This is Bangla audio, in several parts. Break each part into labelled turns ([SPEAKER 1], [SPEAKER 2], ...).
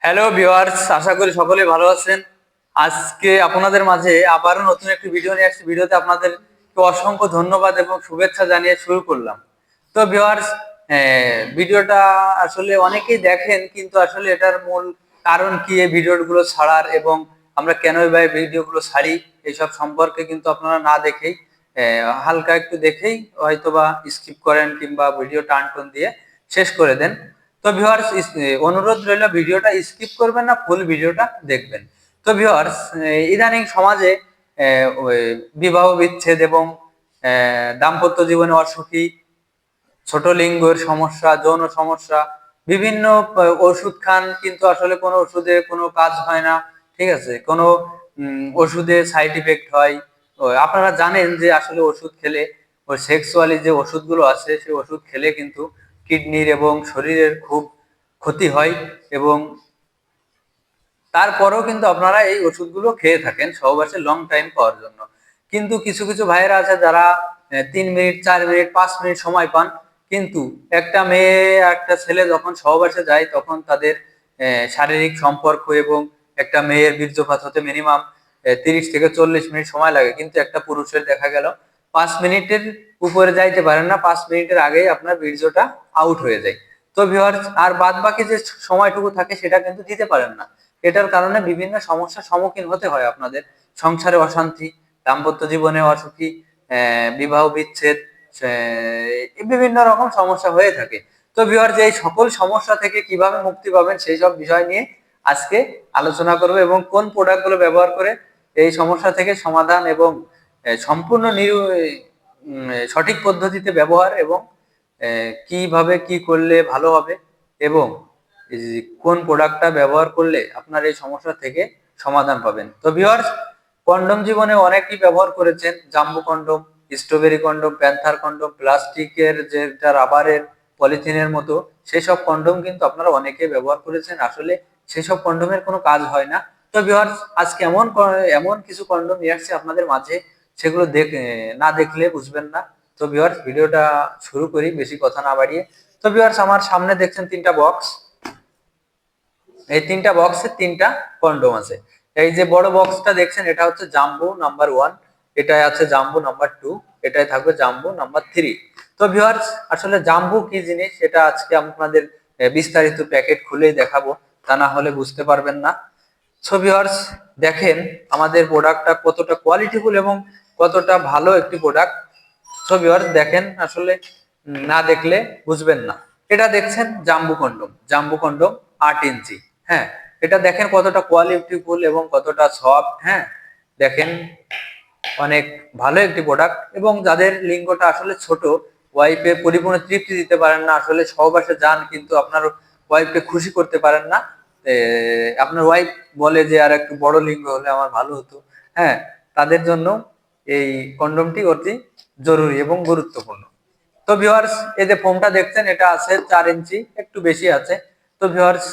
[SPEAKER 1] হ্যালো ভিউয়ার্স, আশা করি সকলেই ভালো আছেন। আজকে আপনাদের মাঝে আবারও নতুন একটি ভিডিও নিয়ে আসছি। ভিডিওতে আপনাদেরকে অসংখ্য ধন্যবাদ এবং শুভেচ্ছা জানিয়ে শুরু করলাম। তো ভিউয়ার্স, ভিডিওটা আসলে অনেকেই দেখেন, কিন্তু আসলে এটার মূল কারণ কি এই ভিডিওগুলো ছাড়ার এবং আমরা কেন এই ভিডিওগুলো ছাড়ি এইসব সম্পর্কে কিন্তু আপনারা না দেখেই হালকা একটু দেখেই হয়তোবা স্কিপ করেন কিংবা ভিডিও টান টুন দিয়ে শেষ করে দেন। তো ভিউয়ার্স, অনুরোধ রইল, ভিডিওটা স্কিপ করবেন না, ফুল ভিডিওটা দেখবেন। তো ভিউয়ার্স, ইদানিং সমাজে ওই বিবাহ বিচ্ছেদ এবং দাম্পত্য জীবনে অসুখী, ছোট লিঙ্গের সমস্যা, যৌন সমস্যা, বিভিন্ন ওষুধ খান, কিন্তু আসলে কোনো ওষুধে কোনো কাজ হয় না। ঠিক আছে, কোনো ওষুধে সাইড ইফেক্ট হয়। আপনারা জানেন যে আসলে ওষুধ খেলে, ওই সেক্সুয়ালি যে ওষুধগুলো আছে সেই ওষুধ খেলে কিন্তু কিডনির এবং শরীরের খুব ক্ষতি হয়, এবং তারপরেও কিন্তু আপনারা এই ওষুধগুলো খেয়ে থাকেন সহবাসে লং টাইম পাওয়ার জন্য। কিন্তু কিছু কিছু ভাইয়েরা আছে যারা 3 মিনিট, 4 মিনিট, 5 মিনিট সময় পান, কিন্তু একটা মেয়ে একটা ছেলে যখন সহবাসে যায় তখন তাদের শারীরিক সম্পর্ক এবং একটা মেয়ের বীর্যপাত হতে মিনিমাম 30 থেকে 40 মিনিট সময় লাগে, কিন্তু একটা পুরুষের দেখা গেল 5 মিনিটের উপরে যাইতে পারেন না, 5 মিনিটের আগেই আপনার বীর্যটা আউট হয়ে যায়। তো ভিউয়ার্স, আর বাদ বাকি যে সময়টুকু থাকে সেটা কিন্তু দিতে পারেন না। এটার কারণে বিভিন্ন সমস্যার সম্মুখীন হতে হয় আপনাদের। সংসারে অশান্তি, দাম্পত্য জীবনে অসুখী, বিবাহ বিচ্ছেদ, বিভিন্ন রকম সমস্যা হয়ে থাকে। তো ভিউয়ার্স, এই সকল সমস্যা থেকে কিভাবে মুক্তি পাবেন সেই সব বিষয় নিয়ে আজকে আলোচনা করব, এবং কোন প্রোডাক্টগুলো ব্যবহার করে এই সমস্যা থেকে সমাধান এবং সম্পূর্ণ সঠিক পদ্ধতিতে ব্যবহার, এবং কিভাবে কি করলে ভালো হবে, এবং কোন প্রোডাক্টটা ব্যবহার করলে আপনার এই সমস্যা থেকে সমাধান পাবেন। তো ভিউয়ার্স, কন্ডম জীবনে অনেকেই ব্যবহার করেছেন, জাম্বু condom, strawberry condom, panther condom, প্লাস্টিকের যেটা রাবারের পলিথিনের মতো সেসব কন্ডম কিন্তু আপনারা অনেকেই ব্যবহার করেছেন। আসলে সেসব কন্ডমের কোনো কাজ হয় না। তো ভিউয়ার্স, আজকে এমন এমন কিছু কন্ডম নিয়ে আসছে আপনাদের মাঝে, সেগুলো না দেখলে বুঝবেন না। তো ভিউয়ার্স, ভিডিওটা শুরু করি বেশি কথা না বাড়িয়ে। তো ভিউয়ার্স, আমার সামনে দেখছেন 3টা বক্স। এই 3টা বক্সে 3টা কন্ডোম আছে। এই যে বড় বক্সটা দেখছেন, এটা হচ্ছে জাম্বো নাম্বার 1, এটাই আছে জাম্বো নাম্বার 2, এটাই থাকবে জাম্বো নাম্বার 3। তো ভিউয়ার্স, আসলে জাম্বো কি জিনিস সেটা আজকে আপনাদের বিস্তারিত প্যাকেট খুলেই দেখাবো, তা না হলে বুঝতে পারবেন না। সো ভিউয়ার্স, দেখেন আমাদের প্রোডাক্টটা কতটা কোয়ালিটিফুল এবং কতটা ভালো একটি প্রোডাক্ট। সো ভিউয়ার্স, দেখেন, আসলে না দেখলে বুঝবেন না। এটা দেখছেন জাম্বু কন্ডম, জাম্বু কন্ডম 8 ইঞ্চি। হ্যাঁ, এটা দেখেন কতটা কোয়ালিটিফুল এবং কতটা সফট। হ্যাঁ, দেখেন, অনেক ভালো একটি প্রোডাক্ট। এবং যাদের লিঙ্গটা আসলে ছোট, ওয়াইফের পরিপূর্ণ তৃপ্তি দিতে পারেন না, আসলে সহবাসে যান কিন্তু আপনার ওয়াইফকে খুশি করতে পারেন না, আপনার ওয়াইফ বলে যে আর একটু বড় লিঙ্গ হলে আমার ভালো হতো, হ্যাঁ, তাদের জন্য এই কন্ডমটি অতি জরুরি এবং গুরুত্বপূর্ণ। তো ভিউয়ার্স, এই যে ফোমটা দেখছেন, এটা আছে 4 ইঞ্চি, একটু বেশি আছে। তো ভিউয়ার্স,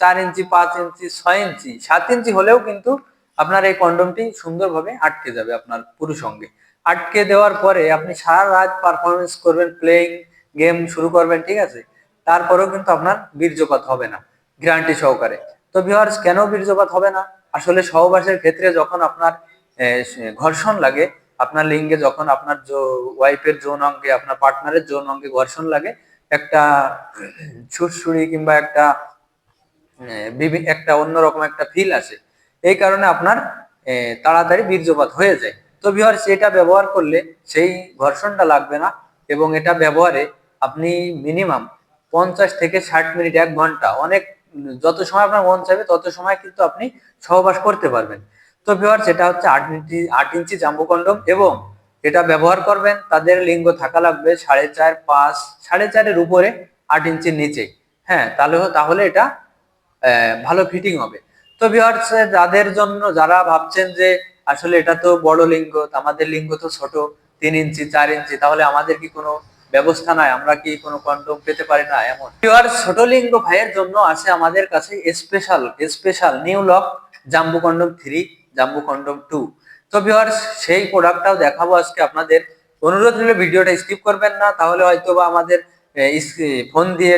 [SPEAKER 1] 4 ইঞ্চি, 5 ইঞ্চি, 6 ইঞ্চি, 7 ইঞ্চি হলেও কিন্তু আপনার এই কন্ডমটি সুন্দরভাবে আটকে যাবে আপনার পুরুষ অঙ্গে। আটকে দেওয়ার পরে আপনি সারা রাত পারফরমেন্স করবেন, প্লেইং গেম শুরু করবেন, ঠিক আছে, তারপরেও কিন্তু আপনার বীর্যপাত হবে না, গ্যারান্টি সহকারে। তো ভিউয়ার্স, কেন বীর্যপাত হবে না? আসলে সহবাসের ক্ষেত্রে যখন আপনার ঘর্ষণ লাগে, আপনার লিঙ্গে যখন আপনার ওয়াইফের যৌন অঙ্গে, আপনার পার্টনারের যৌন অঙ্গে ঘর্ষণ লাগে, একটা সুড়সুড়ি কিংবা একটা অন্যরকম একটা ফিল আসে। এই কারণে আপনার তাড়াতাড়ি বীর্যপাত হয়ে যায়। তো ভিউয়ার্স, এটা ব্যবহার করলে সেই ঘর্ষণটা লাগবে না, এবং এটা ব্যবহারে আপনি মিনিমাম 50 থেকে 60 মিনিট, 1 ঘন্টা, অনেক যত সময় আপনার মন চাইবে তত সময় কিন্তু আপনি সহবাস করতে পারবেন। তো ভিউয়ার্স, এটা হচ্ছে 8 ইঞ্চি জাম্বো কন্ডম, এবং এটা ব্যবহার করবেন তাদের লিঙ্গ থাকা লাগবে 4.5, 5, 4.5-এর উপরে, 8 ইঞ্চির নিচে। হ্যাঁ, তাহলে এটা ভালো ফিটিং হবে। তো ভিউয়ার্স, যাদের জন্য, যারা ভাবছেন যে আসলে এটা তো বড় লিঙ্গ, আমাদের লিঙ্গ তো ছোট, 3 ইঞ্চি, 4 ইঞ্চি, তাহলে আমাদের কি কোনো ব্যবস্থা নাই, আমরা কি কোনো কন্ডম পেতে পারি না, এমন ভিউয়ার্স, ছোট লিঙ্গ ভাইয়ের জন্য আছে আমাদের কাছে স্পেশাল স্পেশাল নিউ লক জাম্বু কন্ডম 3, জাম্বু কন্ডম 2। তো ভিউয়ার্স, সেই প্রোডাক্টটাও দেখাবো আজকে আপনাদের। অনুরোধ হলে ভিডিওটা স্কিপ করবেন না, তাহলে হয়তো বা আমাদের ফোন দিয়ে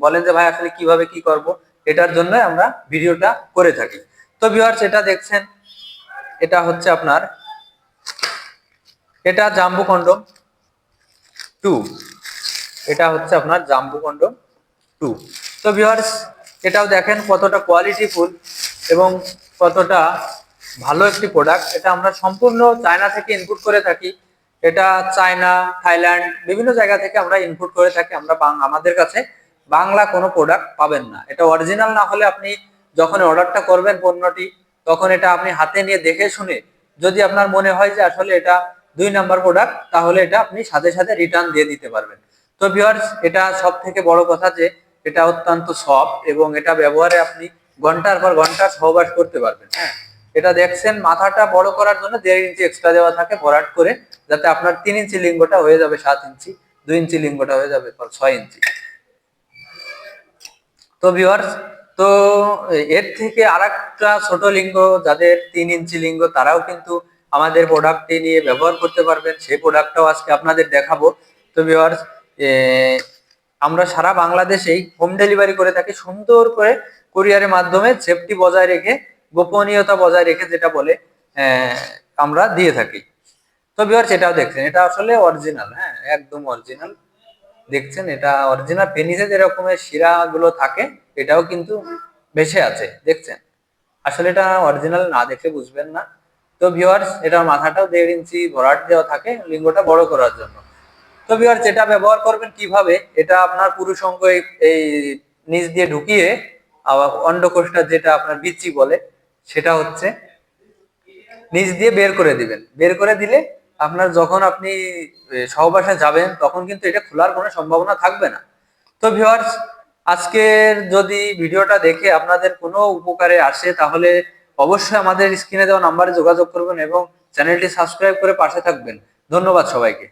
[SPEAKER 1] বলেন যে ভাই আসলে কিভাবে কি করব, এটার জন্য আমরা ভিডিওটা করে থাকি। তো ভিউয়ার্স, এটা দেখছেন, এটা হচ্ছে আপনার, এটা জাম্বো কন্ডম 2, এটা হচ্ছে আপনার জাম্বো কন্ডম 2। তো ভিউয়ার্স, এটাও দেখেন কতটা কোয়ালিটিফুল এবং কতটা ভালো একটি প্রোডাক্ট। এটা আমরা সম্পূর্ণ চায়না থেকে ইনপুট করে থাকি। এটা চায়না, থাইল্যান্ড, বিভিন্ন জায়গা থেকে আমরা ইনপুট করে থাকি। আমরা আমাদের কাছে বাংলা কোনো প্রোডাক্ট পাবেন না। এটা অরিজিনাল না হলে আপনি যখন অর্ডারটা করবেন পণ্যটি, তখন এটা আপনি হাতে নিয়ে দেখে শুনে যদি আপনার মনে হয় যে আসলে এটা 2 নাম্বার প্রোডাক্ট, তাহলে এটা আপনি সাথে সাথে রিটার্ন দিয়ে দিতে পারবেন। তো ভিউয়ার্স, এটা সব থেকে বড় কথা যে এটা অত্যন্ত সফট এবং এটা ব্যবহারে আপনি ঘন্টার পর ঘন্টা সহবাস করতে পারবেন। হ্যাঁ, এটা দেখছেন মাথাটা বড় করার জন্য 1.5 ইঞ্চি এক্সট্রা দেওয়া থাকে ভরাট করে, যাতে আপনার 3 ইঞ্চি লিঙ্গটা হয়ে যাবে 7 ইঞ্চি, 2 ইঞ্চি লিঙ্গটা হয়ে যাবে 6 ইঞ্চি। তো ভিউয়ার্স, তো এর থেকে আরেকটা ছোট লিঙ্গ যাদের 3 ইঞ্চি লিঙ্গ, তারাও কিন্তু আমাদের প্রোডাক্টটি নিয়ে ব্যবহার করতে পারবেন। সেই প্রোডাক্টটাও আজকে আপনাদের দেখাবো। তো ভিউয়ার্স, আমরা সারা বাংলাদেশেই হোম ডেলিভারি করে থাকি, সুন্দর করে কুরিয়ারের মাধ্যমে সেফটি বজায় রেখে, গোপনীয়তা বজায় রেখে, যেটা বলে আমরা দিয়ে থাকি। তো ভিউয়ার্স, এটাও দেখছেন, এটা আসলে অরিজিনাল, হ্যাঁ একদম অরিজিনাল। দেখছেন, এটা অরিজিনাল পেনিসে যে রকমের শিরা গুলো থাকে, এটাও কিন্তু ভেসে আছে, দেখছেন। আসলে এটা অরিজিনাল না দেখলে বুঝবেন না। তো ভিউয়ার্স, এটার মাথাটাও 1.5 ইঞ্চি ভরাট দেওয়া থাকে লিঙ্গটা বড় করার জন্য। তো ভিউয়ার্স, এটা ব্যবহার করবেন কিভাবে, এটা আপনার পুরুষ অঙ্গ এই নিচ দিয়ে ঢুকিয়ে আবার অন্ডকোষটা, যেটা আপনার বিচি বলে, সেটা হচ্ছে নিচ দিয়ে বের করে দিবেন। বের করে দিলে আপনার যখন আপনি সহবাসে যাবেন, তখন কিন্তু এটা খোলার কোনো সম্ভাবনা থাকবে না। তো ভিউয়ার্স, আজকের যদি ভিডিওটা দেখে আপনাদের কোনো উপকারে আসে, তাহলে অবশ্যই আমাদের স্ক্রিনে দেওয়া নাম্বারে যোগাযোগ করবেন এবং চ্যানেলটি সাবস্ক্রাইব করে পাশে থাকবেন। ধন্যবাদ সবাইকে।